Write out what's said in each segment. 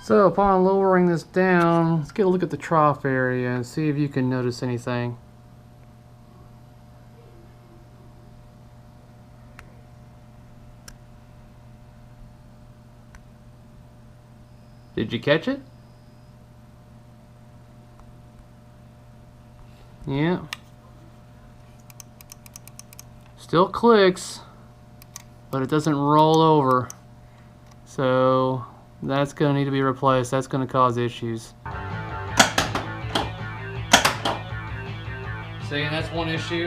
So upon lowering this down, let's get a look at the trough area and see if you can notice anything. Did you catch it? Yeah. Still clicks, but it doesn't roll over. So that's going to need to be replaced. That's going to cause issues. See, that's one issue.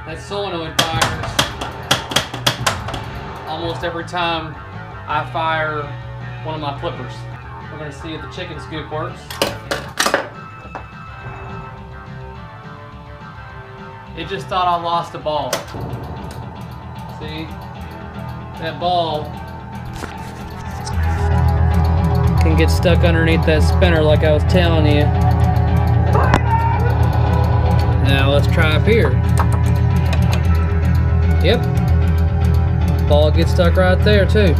That solenoid fires almost every time I fire one of my flippers. We're going to see if the chicken scoop works. It just thought I lost a ball. See? That ball can get stuck underneath that spinner like I was telling you. Now let's try up here. Yep. Ball gets stuck right there too.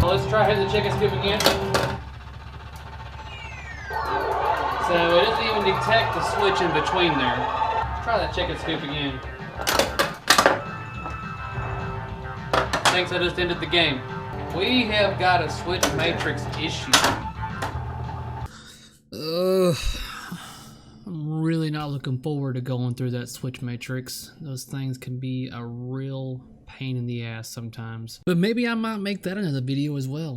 Well, let's try hitting the chicken scoop again. So it doesn't even detect the switch in between there. Let's try that chicken scoop again. Thinks I just ended the game. We have got a switch matrix issue. I'm really not looking forward to going through that switch matrix. Those things can be a real pain in the ass sometimes. But maybe I might make that another video as well.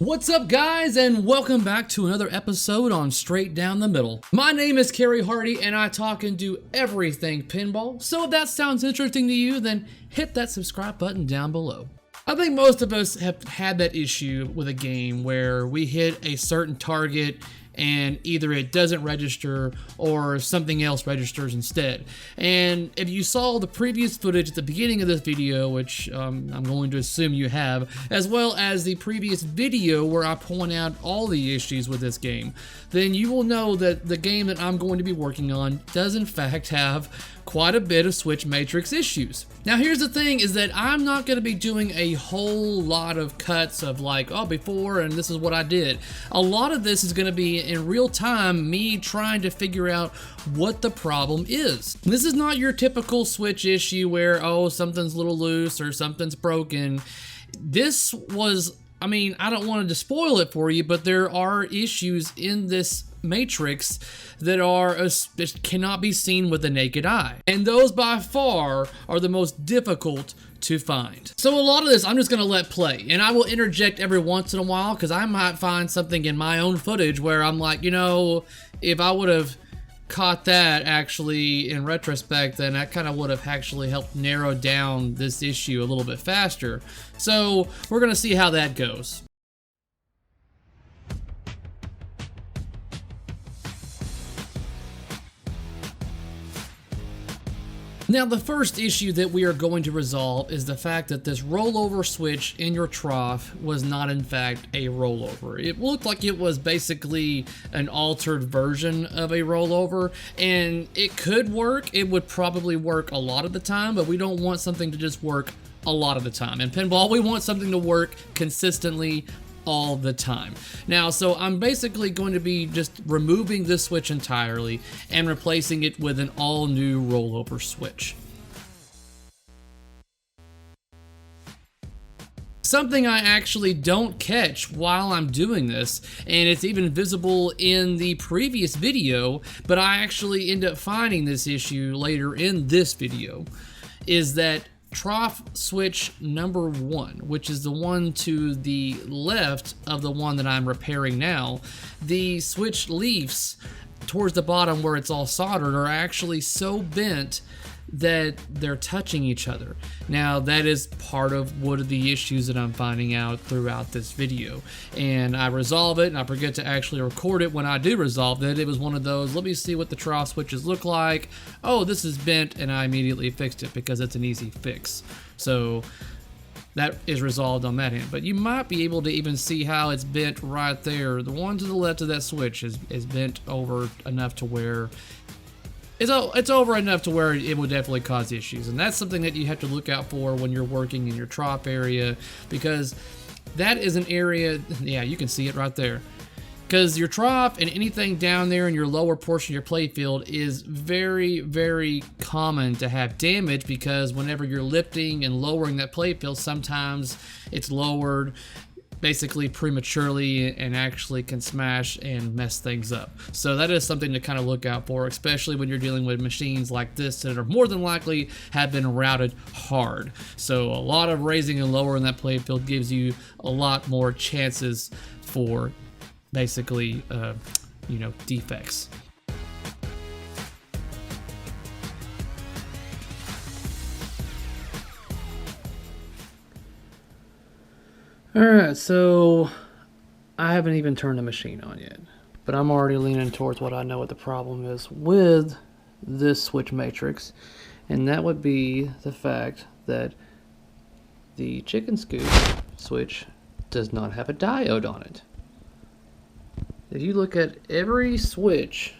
What's up, guys, and welcome back to another episode on Straight Down the Middle. My name is Cary Hardy, and I talk and do everything pinball. So if that sounds interesting to you, then hit that subscribe button down below. I think most of us have had that issue with a game where we hit a certain target and either it doesn't register or something else registers instead. And if you saw the previous footage at the beginning of this video, which I'm going to assume you have, as well as the previous video where I point out all the issues with this game, then you will know that the game that I'm going to be working on does in fact have quite a bit of switch matrix issues. Now here's the thing, is that I'm not going to be doing a whole lot of cuts of like, oh, before and this is what I did. A lot of this is going to be in real time, me trying to figure out what the problem is. This is not your typical switch issue where, oh, something's a little loose or something's broken. This was, I mean, I don't want to spoil it for you, but there are issues in this matrix that cannot be seen with the naked eye, and those by far are the most difficult to find. So a lot of this I'm just gonna let play, and I will interject every once in a while because I might find something in my own footage where I'm like, you know, if I would have caught that actually in retrospect, then that kind of would have actually helped narrow down this issue a little bit faster. So we're gonna see how that goes. Now, the first issue that we are going to resolve is the fact that this rollover switch in your trough was not in fact a rollover. It looked like it was basically an altered version of a rollover, and it could work. It would probably work a lot of the time, but we don't want something to just work a lot of the time. In pinball, we want something to work consistently all the time. Now, so I'm basically going to be just removing this switch entirely and replacing it with an all new rollover switch. Something I actually don't catch while I'm doing this, and it's even visible in the previous video, but I actually end up finding this issue later in this video, is that trough switch number 1, which is the one to the left of the one that I'm repairing now, the switch leaves towards the bottom where it's all soldered are actually so bent that they're touching each other. Now, that is part of one of the issues that I'm finding out throughout this video, and I resolve it and I forget to actually record it when I do resolve it. It was one of those, let me see what the trough switches look like. Oh, this is bent, and I immediately fixed it because it's an easy fix. So that is resolved on that end. But you might be able to even see how it's bent right there. The one to the left of that switch is bent over enough to where it's over enough to where it would definitely cause issues. And that's something that you have to look out for when you're working in your trop area, because that is an area, yeah, you can see it right there. Because your trop and anything down there in your lower portion of your play field is very, very common to have damage, because whenever you're lifting and lowering that play field, sometimes it's lowered basically prematurely and actually can smash and mess things up. So that is something to kind of look out for, especially when you're dealing with machines like this that are more than likely have been routed hard. So a lot of raising and lowering that play field gives you a lot more chances for basically, defects. Alright, so I haven't even turned the machine on yet, but I'm already leaning towards what I know what the problem is with this switch matrix, and that would be the fact that the chicken scoop switch does not have a diode on it. If you look at every switch,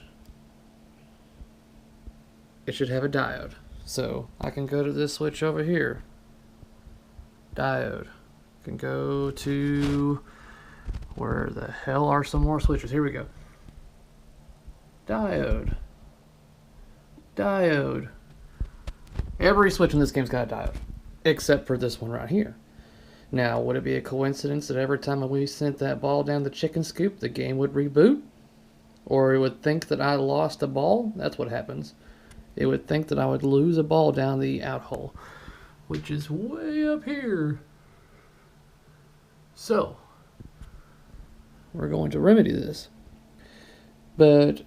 it should have a diode. So I can go to this switch over here, diode. Can go to where the hell are some more switches? Here we go. Diode. Diode. Every switch in this game's got a diode, except for this one right here. Now, would it be a coincidence that every time we sent that ball down the chicken scoop, the game would reboot? Or it would think that I lost a ball? That's what happens. It would think that I would lose a ball down the out hole, which is way up here. So, we're going to remedy this. But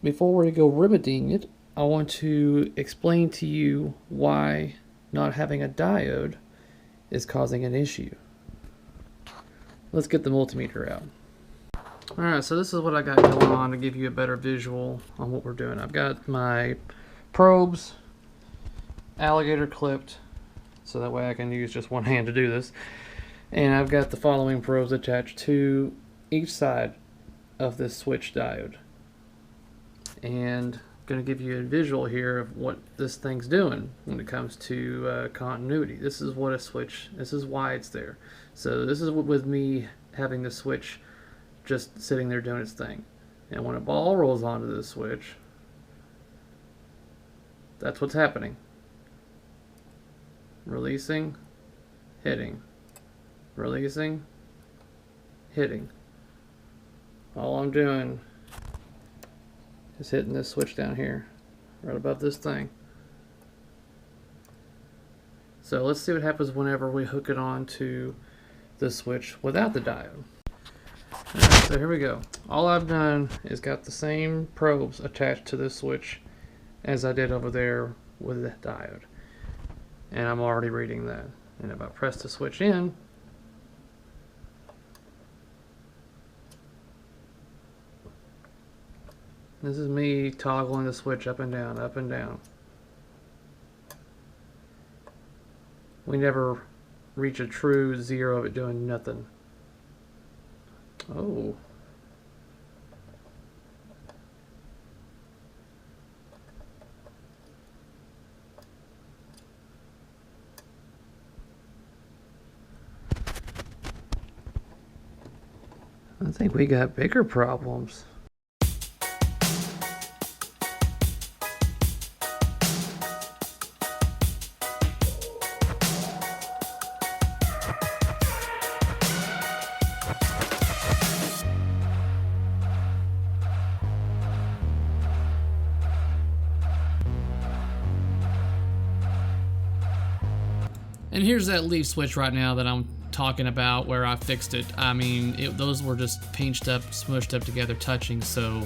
before we go remedying it, I want to explain to you why not having a diode is causing an issue. Let's get the multimeter out. Alright, so this is what I got going on to give you a better visual on what we're doing. I've got my probes alligator clipped, so that way I can use just one hand to do this. And I've got the following probes attached to each side of this switch diode. And I'm going to give you a visual here of what this thing's doing when it comes to continuity. This is what a switch, this is why it's there. So this is with me having the switch just sitting there doing its thing. And when a ball rolls onto this switch, that's what's happening. Releasing, hitting. Releasing, hitting. All I'm doing is hitting this switch down here, right above this thing. So let's see what happens whenever we hook it on to the switch without the diode. Alright, so here we go. All I've done is got the same probes attached to this switch as I did over there with the diode. And I'm already reading that. And if I press the switch in, this is me toggling the switch up and down, up and down. We never reach a true zero of it doing nothing. Oh. I think we got bigger problems. And here's that leaf switch right now that I'm talking about where I fixed it. I mean, those were just pinched up, smushed up together, touching, so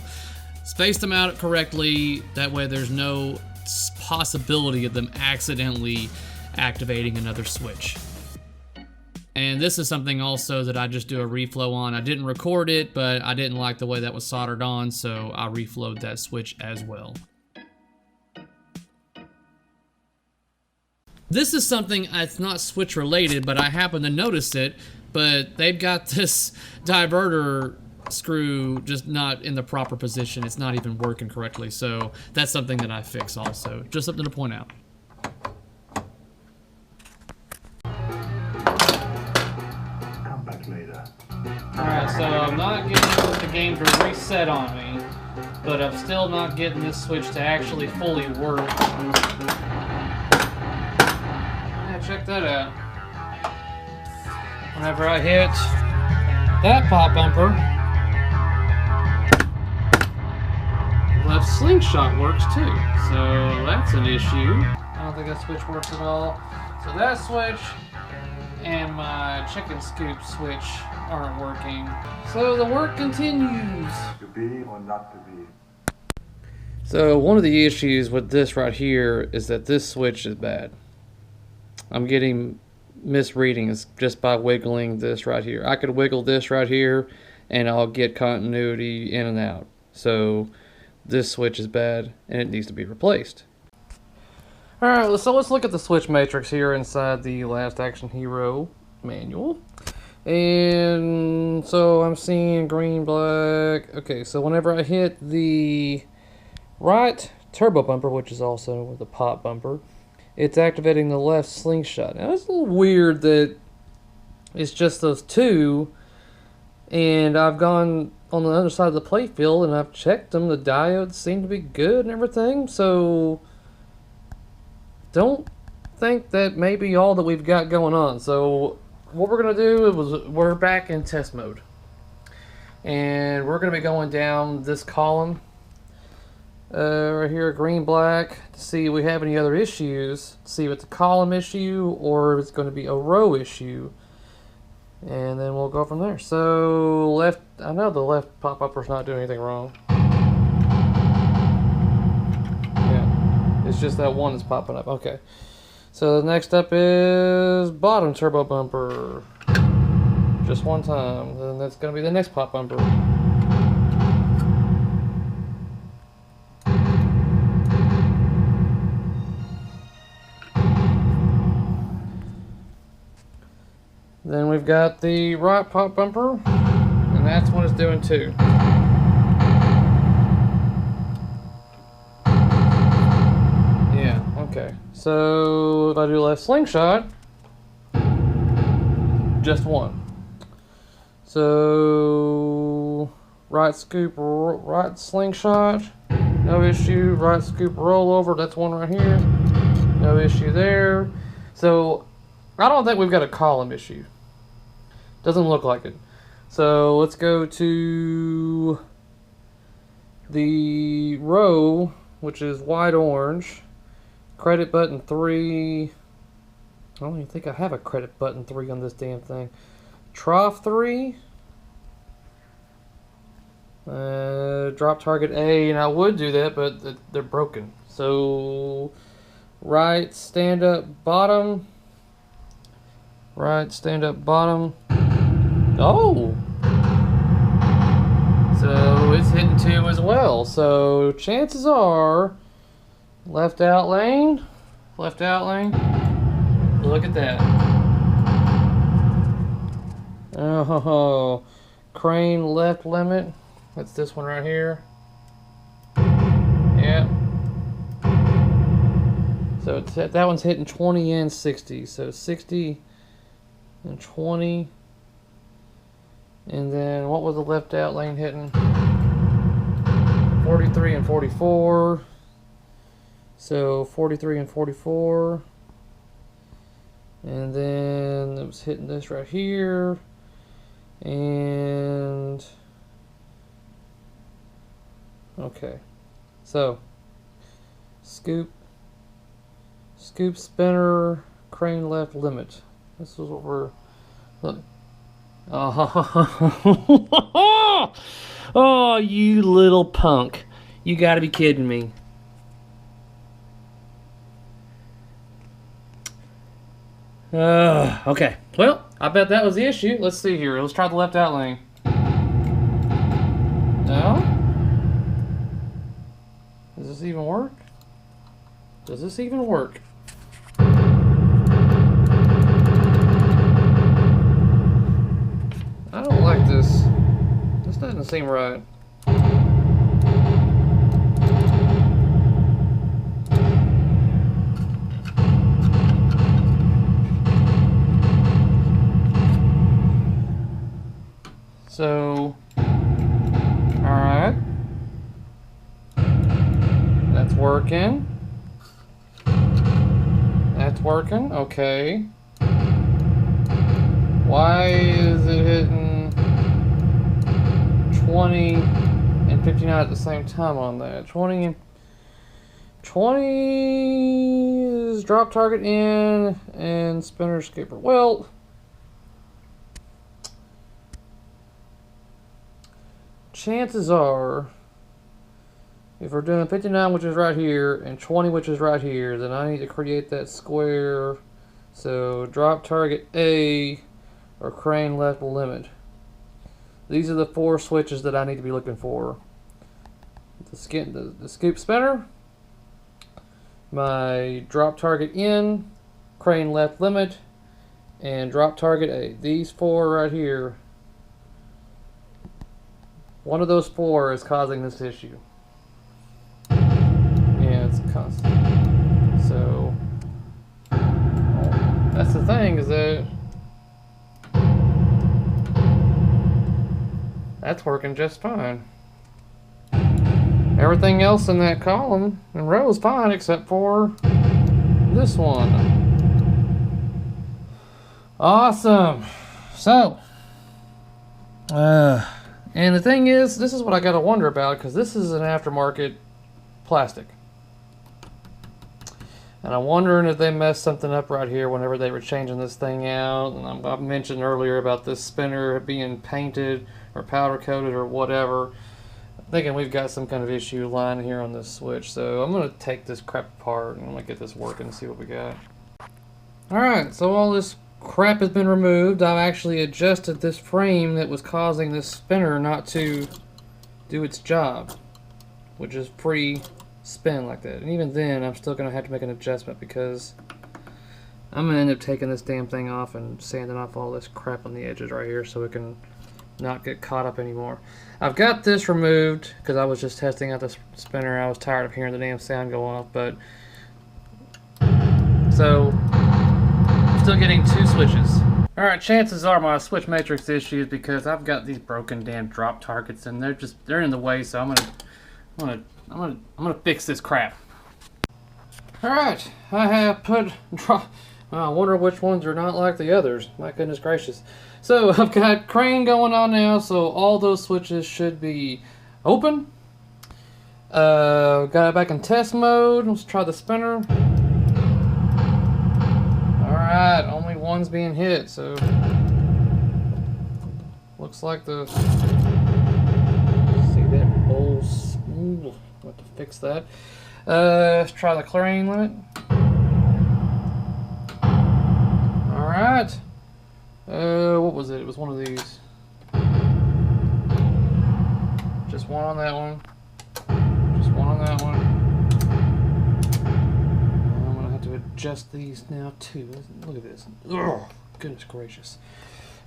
space them out correctly. That way there's no possibility of them accidentally activating another switch. And this is something also that I just do a reflow on. I didn't record it, but I didn't like the way that was soldered on, so I reflowed that switch as well. This is something that's not switch related, but I happen to notice it, but they've got this diverter screw just not in the proper position. It's not even working correctly, so that's something that I fix also. Just something to point out. Come back later. Alright, so I'm not getting the game to reset on me, but I'm still not getting this switch to actually fully work. Yeah, check that out. Whenever I hit that pop bumper, left slingshot works too, so that's an issue. I don't think that switch works at all. So that switch and my chicken scoop switch aren't working. So the work continues. To be or not to be. So one of the issues with this right here is that this switch is bad. I'm getting misreadings just by wiggling this right here. I could wiggle this right here and I'll get continuity in and out. So this switch is bad and it needs to be replaced. Alright, so let's look at the switch matrix here inside the Last Action Hero manual. And so I'm seeing green, black. Okay, so whenever I hit the right turbo bumper, which is also the pop bumper, it's activating the left slingshot. Now it's a little weird that it's just those two, and I've gone on the other side of the playfield and I've checked them. The diodes seem to be good and everything, so don't think that may be all that we've got going on. So what we're going to do is we're back in test mode, and we're going to be going down this column right here, green, black, to see if we have any other issues, see if it's a column issue or if it's going to be a row issue, and then we'll go from there. So left, I know the left pop-upper's not doing anything wrong. Yeah, it's just that one that's popping up. Okay, so the next up is bottom turbo bumper, just one time, then that's going to be the next pop bumper. Then we've got the right pop bumper, and that's what it's doing too. Yeah, okay. So if I do left slingshot, just one. So right scoop, right slingshot, no issue. Right scoop rollover, that's one right here, no issue there. So I don't think we've got a column issue. Doesn't look like it. So let's go to the row, which is white orange. Credit button 3. I don't even think I have a credit button 3 on this damn thing. Trough 3. Drop target A, and I would do that, but they're broken. So right stand up bottom. Right stand up bottom. Oh! So it's hitting 2 as well. So chances are left out lane. Look at that. Oh, crane left limit. That's this one right here. Yeah. So that one's hitting 20 and 60. So 60 and 20. And then what was the left out lane hitting? 43 and 44. So 43 and 44. And then it was hitting this right here. And okay. So scoop spinner, crane left limit. This is what we're look. Oh, oh, you little punk. You gotta be kidding me. Okay. Well, I bet that was the issue. Let's see here. Let's try the left out lane. No? Does this even work? Does this even work? doesn't seem right. So, alright. That's working. That's working, okay. Why is it hitting 20 and 59 at the same time on that? 20 is drop target in and spinner skipper. Well, chances are, if we're doing 59, which is right here, and 20, which is right here, then I need to create that square. So drop target A or crane left limit. These are the 4 switches that I need to be looking for. The scoop spinner, my drop target in, crane left limit, and drop target A. These 4 right here. One of those 4 is causing this issue. Yeah, it's constant. So that's the thing, is that that's working just fine. Everything else in that column and row is fine except for this one. Awesome. So, and the thing is, this is what I gotta wonder about, because this is an aftermarket plastic. And I'm wondering if they messed something up right here whenever they were changing this thing out. And I mentioned earlier about this spinner being painted or powder coated or whatever. I'm thinking we've got some kind of issue lying here on this switch. So I'm going to take this crap apart and I'm going to get this working and see what we got. Alright, so all this crap has been removed. I've actually adjusted this frame that was causing this spinner not to do its job, which is pre-spin like that. And even then, I'm still going to have to make an adjustment because I'm going to end up taking this damn thing off and sanding off all this crap on the edges right here so it can not get caught up anymore. I've got this removed because I was just testing out the spinner. I was tired of hearing the damn sound go off, but so I'm still getting 2 switches. Alright, chances are my switch matrix issues because I've got these broken damn drop targets and they're in the way, so I'm gonna fix this crap. Alright, I have put I wonder which ones are not like the others. My goodness gracious. So I've got crane going on now, so all those switches should be open. Got it back in test mode. Let's try the spinner. Alright, only one's being hit, so looks like the see that bowl's have to fix that. Let's try the crane limit. Alright. What was it? It was one of these. Just one on that one. Just one on that one. I'm gonna have to adjust these now too. Look at this. Ugh, goodness gracious.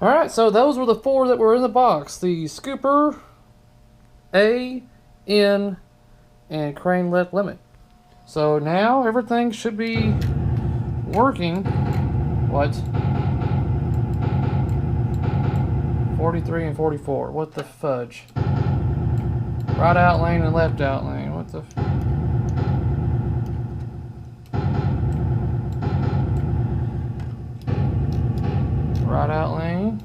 Alright, so those were the 4 that were in the box. The scooper, A, N, and crane left limit. So now everything should be working. What? 43 and 44. What the fudge? Right out lane and left out lane. What the? Right out lane.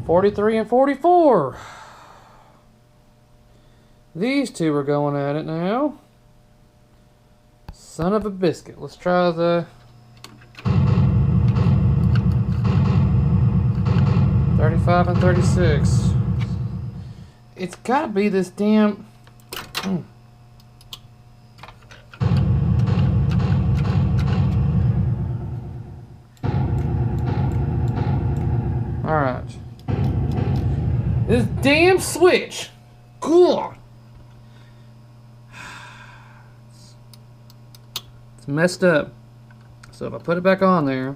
43 and 44. These 2 are going at it now. Son of a biscuit. Let's try the 35 and 36. It's gotta be this damn... Alright. This damn switch! God! It's messed up. So if I put it back on there,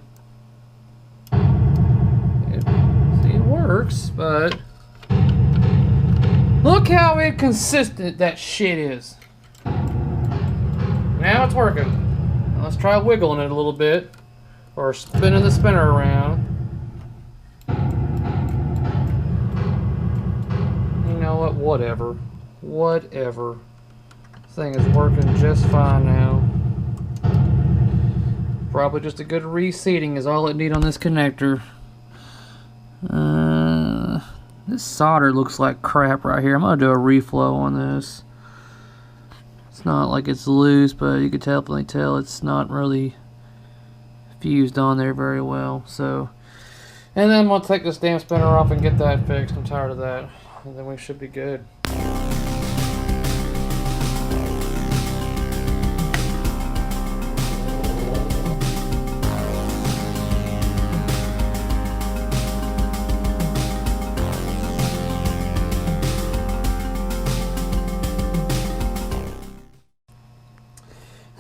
it works, but Look how inconsistent that shit is. Now it's working. Now let's try wiggling it a little bit. Or spinning the spinner around. You know what? Whatever. Whatever. This thing is working just fine now. Probably just a good reseating is all it needs on this connector. This solder looks like crap right here. I'm going to do a reflow on this. It's not like it's loose, but you can definitely tell it's not really fused on there very well. So, and then we'll take this damn spinner off and get that fixed. I'm tired of that. And then we should be good.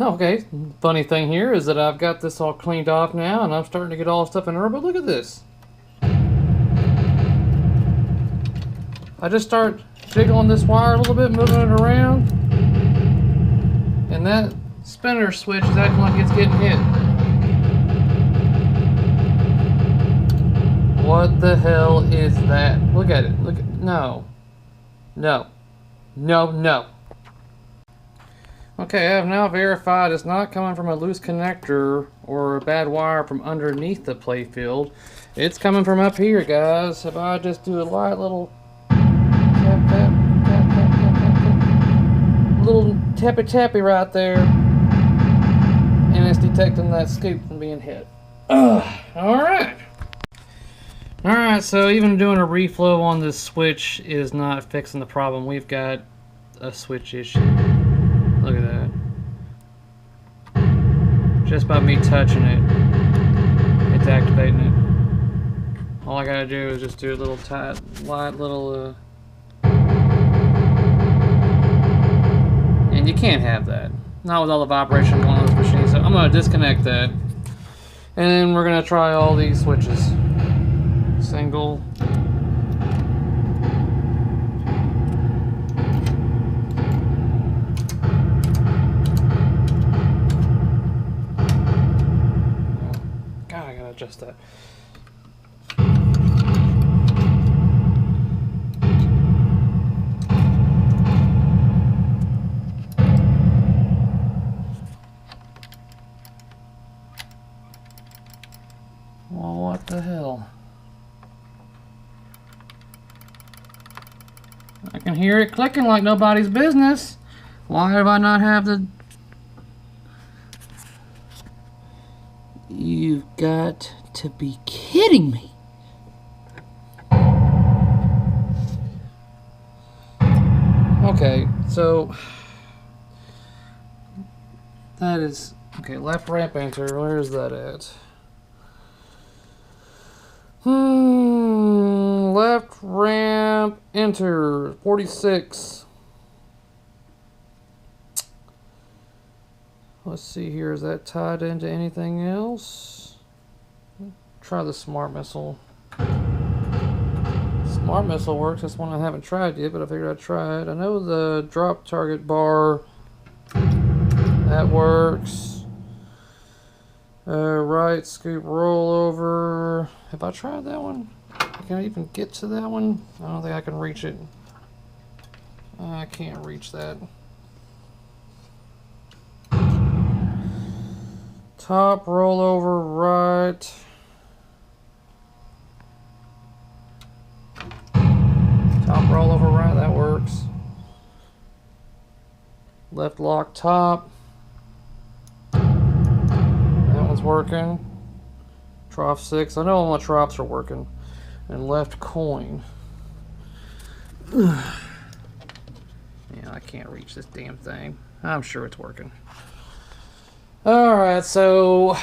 Okay, funny thing here is that I've got this all cleaned off now and I'm starting to get all stuff in order, but look at this. I just start jiggling this wire a little bit, moving it around, and that spinner switch is acting like it's getting hit. What the hell is that? Look at it. Look at, no. No. No, no. Okay, I have now verified it's not coming from a loose connector or a bad wire from underneath the playfield. It's coming from up here, guys. If I just do a light little tap, tap, tap, tap, tap, tap, tap, little tappy tappy right there, and it's detecting that scoop from being hit. Alright. Alright, so even doing a reflow on this switch is not fixing the problem. We've got a switch issue. Look at that. Just by me touching it, it's activating it. All I gotta do is just do a little tight, light little, and you can't have that. Not with all the vibration going on this machine. So I'm gonna disconnect that. And then we're gonna try all these switches. Single. Adjust that. Well, what the hell? I can hear it clicking like nobody's business. Why have I not have the... You've got to be kidding me. Okay, so that is okay. Left ramp enter. Where is that at? Left ramp enter 46. Let's see here, is that tied into anything else? Try the smart missile. Smart missile works, that's one I haven't tried yet, but I figured I'd try it. I know the drop target bar, that works. Right scoop rollover. Have I tried that one? Can I even get to that one? I don't think I can reach it. I can't reach that. Top rollover right. Top rollover right, that works. Left lock top. That one's working. Trough 6. I know all my troughs are working. And left coin. Yeah, I can't reach this damn thing. I'm sure it's working. Alright, so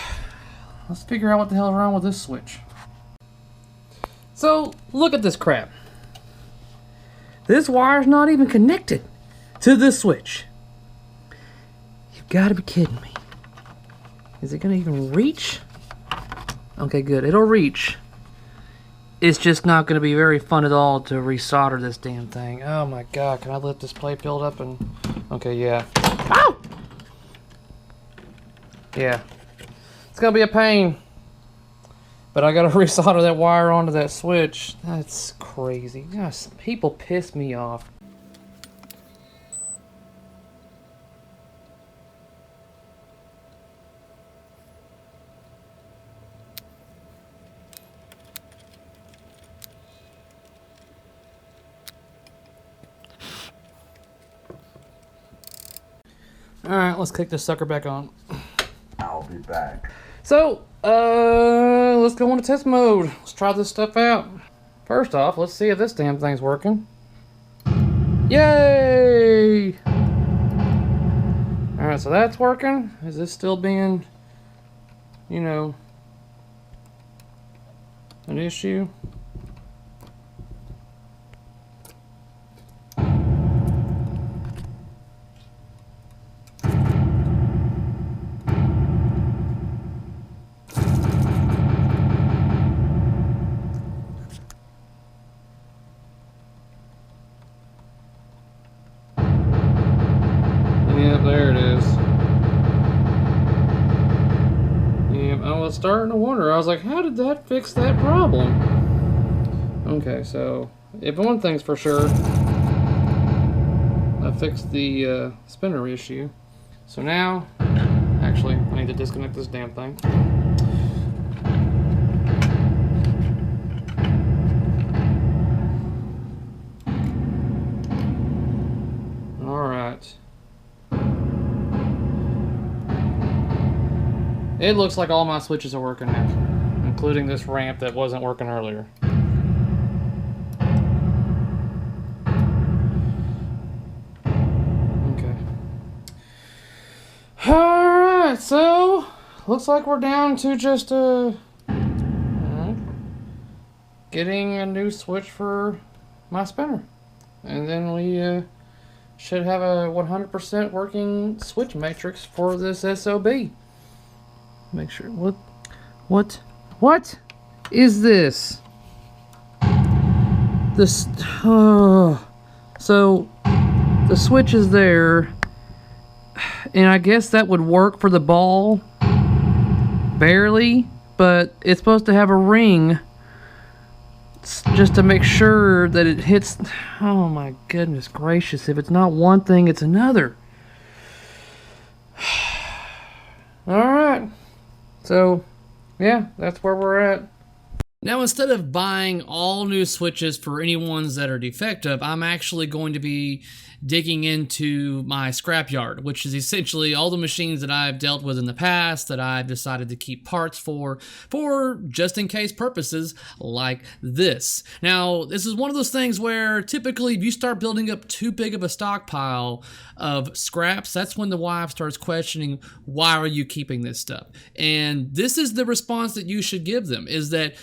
let's figure out what the hell is wrong with this switch. So, look at this crap. This wire's not even connected to this switch. You've got to be kidding me. Is it going to even reach? Okay, good. It'll reach. it's just not going to be very fun at all to resolder this damn thing. Oh my god, can I let this plate build up and... Okay, yeah. Ow! Yeah. It's going to be a pain. But I got to resolder that wire onto that switch. That's crazy. Gosh, people piss me off. Alright, let's kick this sucker back on. I'll be back. So, let's go into test mode. Let's try this stuff out. First off, let's see if this damn thing's working. Yay! Alright, so that's working. Is this still being, you know, an issue? Yep, there it is. Yep, I was starting to wonder. I was like, how did that fix that problem? Okay, so if one thing's for sure, I fixed the spinner issue. So now, actually, I need to disconnect this damn thing. Alright. It looks like all my switches are working now, including this ramp that wasn't working earlier. Okay. Alright, so looks like we're down to just getting a new switch for my spinner. And then we should have a 100% working switch matrix for this SOB. Make sure. What is this? This. So the switch is there, and I guess that would work for the ball, barely. But it's supposed to have a ring, just to make sure that it hits. Oh my goodness gracious! If it's not one thing, it's another. All right. So, yeah, that's where we're at. Now, instead of buying all new switches for any ones that are defective, I'm actually going to be digging into my scrapyard, which is essentially all the machines that I've dealt with in the past that I've decided to keep parts for just in case purposes like this. Now, this is one of those things where typically if you start building up too big of a stockpile of scraps, that's when the wife starts questioning, why are you keeping this stuff? And this is the response that you should give them, is that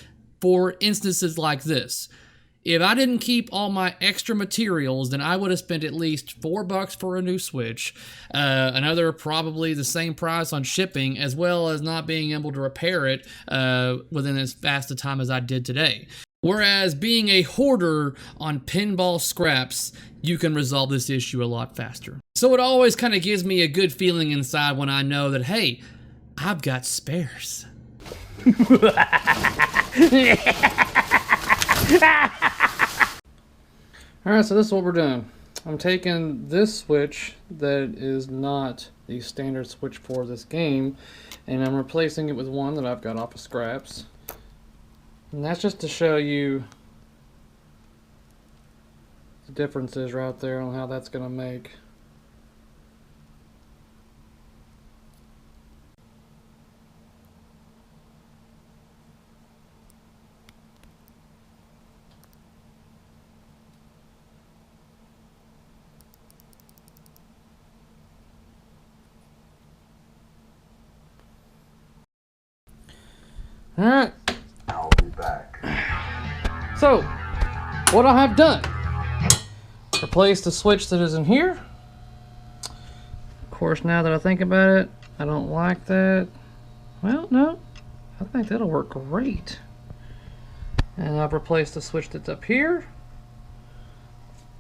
for instances like this, if I didn't keep all my extra materials, then I would have spent at least $4 for a new switch, another probably the same price on shipping, as well as not being able to repair it within as fast a time as I did today. Whereas being a hoarder on pinball scraps, you can resolve this issue a lot faster. So it always kind of gives me a good feeling inside when I know that, hey, I've got spares. Alright, so this is what we're doing. I'm taking this switch that is not the standard switch for this game, and I'm replacing it with one that I've got off of scraps. And that's just to show you the differences right there on how that's going to make. Alright. I'll be back. So, what I have done, replace the switch that is in here. Of course, now that I think about it, I don't like that. Well, no, I think that'll work great. And I've replaced the switch that's up here.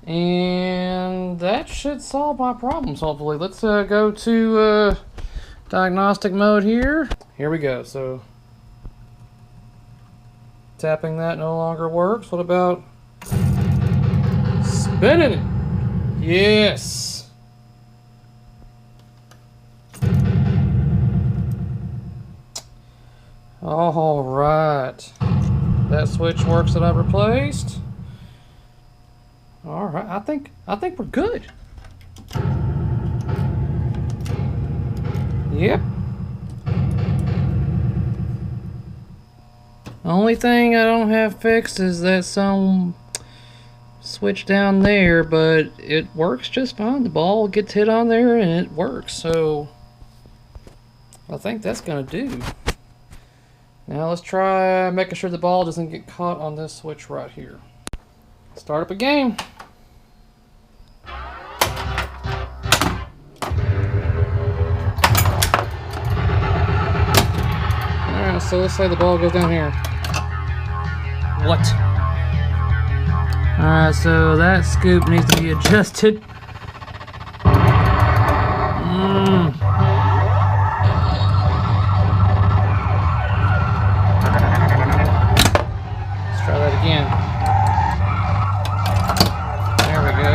And that should solve my problems, hopefully. Let's go to diagnostic mode here. Here we go. So tapping that no longer works. What about spinning it? Yes. All right. That switch works that I replaced. All right. I think we're good. Yep. The only thing I don't have fixed is that some switch down there, but it works just fine. The ball gets hit on there and it works, so I think that's gonna do. Now let's try making sure the ball doesn't get caught on this switch right here. Start up a game. Alright, so let's say the ball goes down here. What? Alright, so that scoop needs to be adjusted. Let's try that again. There we go.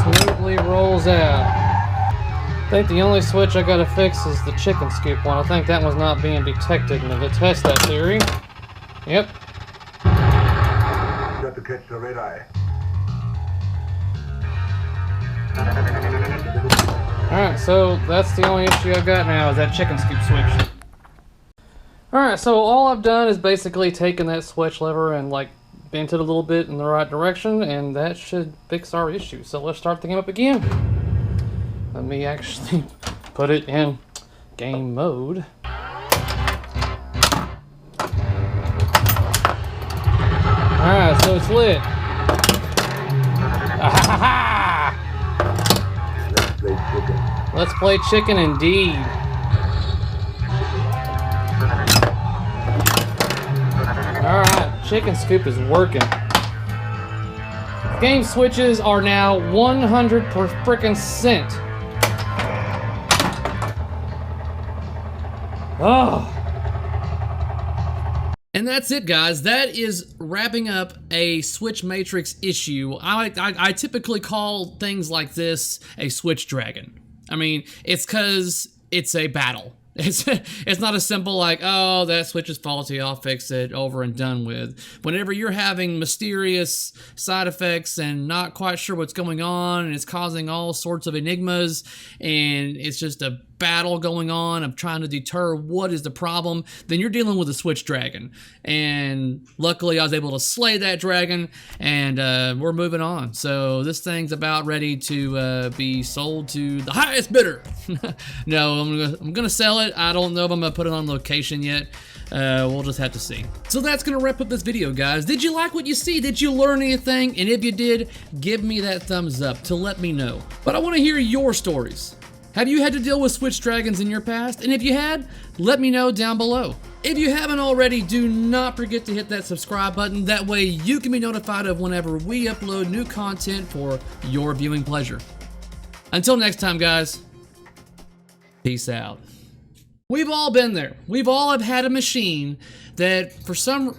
Smoothly rolls out. I think the only switch I gotta fix is the chicken scoop one. I think that one's not being detected, and to test that theory. Yep. Got to catch the red eye. Alright, so that's the only issue I've got now is that chicken scoop switch. Alright, so all I've done is basically taken that switch lever and like bent it a little bit in the right direction, and that should fix our issue. So let's start the game up again. Let me actually put it in game mode. Alright, so it's lit. Let's play chicken. Let's play chicken indeed. Alright, chicken scoop is working. Game switches are now 100 per frickin' cent. Oh. And that's it, guys. That is wrapping up a switch matrix issue. I typically call things like this a switch dragon. I mean, it's because it's a battle. It's not as simple like, oh, that switch is faulty, I'll fix it, over and done with. Whenever you're having mysterious side effects and not quite sure what's going on, and it's causing all sorts of enigmas, and it's just a battle going on of trying to deter what is the problem, then you're dealing with a switch dragon. And luckily I was able to slay that dragon, and we're moving on. So this thing's about ready to be sold to the highest bidder. No, I'm gonna sell it. I don't know if I'm gonna put it on location yet. We'll just have to see. So that's gonna wrap up this video, guys. Did you like what you see? Did you learn anything? And if you did, give me that thumbs up to let me know. But I want to hear your stories. Have you had to deal with switch dragons in your past? And if you had, let me know down below. If you haven't already, do not forget to hit that subscribe button. That way you can be notified of whenever we upload new content for your viewing pleasure. Until next time, guys, peace out. We've all been there. We've all have had a machine that for some